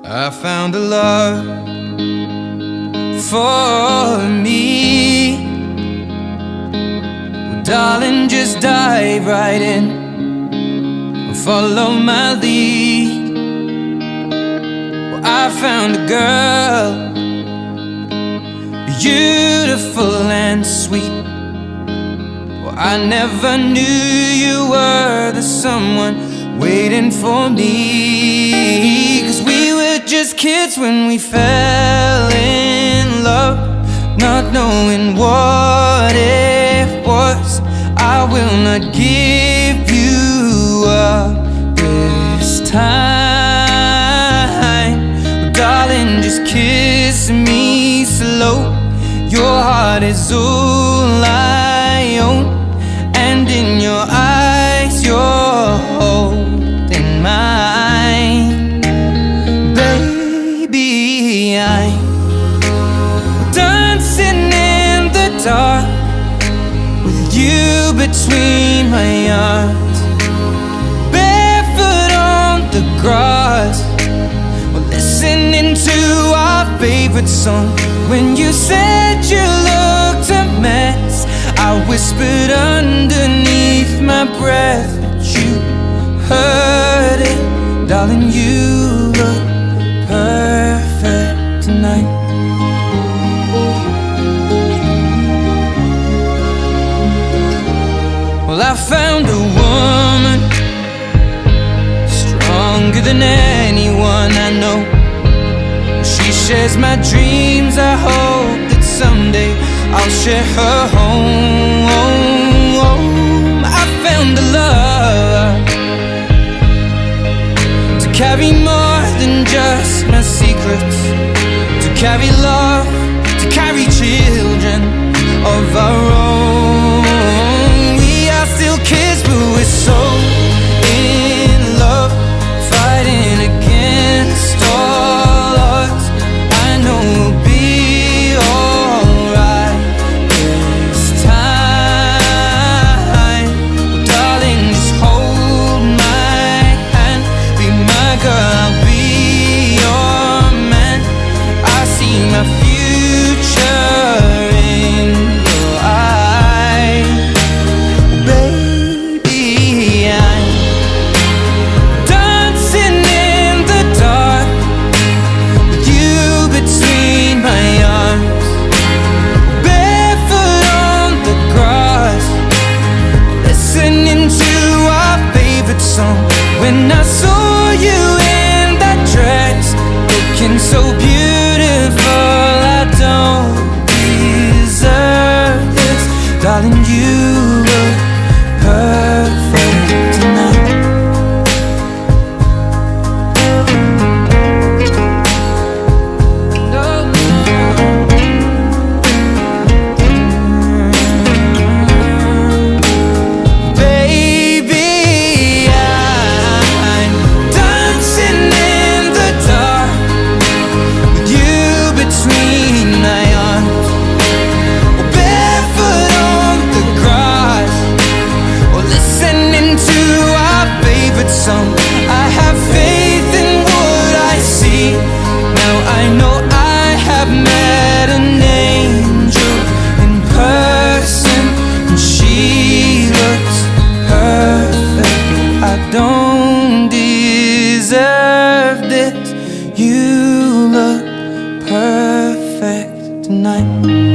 I found a love for me. Well, darling, just dive right in and follow my lead. Well, I found a girl, beautiful and sweet. Well, I never knew you were the someone waiting for me. 'Cause we were just kids when we fell in love, not knowing what it was. I will not give you up this time. Well, darling, just kiss me slow. Your heart is all I own, and in your eyes you're holding mine. Baby, I'm dancing in the dark with you between my arms, barefoot on the grass. We're listening to our favorite song. When you said you looked a mess, I whispered underneath my breath, but you heard it. Darling, you look perfect tonight. Well, I found a woman stronger than anyone I know. She shares my dreams. I hope that someday I'll share her home. I found a love to carry more than just my secrets, to carry love, to carry children of our own. We are still kids, but we're so in love, fighting against all odds. I know we'll be alright this time. Darling, just hold my hand, be my girl, I'll be your man. I see my future in your eyes. Baby, I'm dancing in the dark with you between my arms, barefoot on the grass, listening to our favorite song. When I saw you in that dress, looking so beautiful, I don't deserve this. Darling, you look perfect tonight. Baby, I'm dancing in the dark with you between my arms, barefoot on the grass, or listening to our favorite song. I have faith in what I see. Now I know I have met an angel in person, and she looks perfect. I don't deserve this. You look perfect tonight.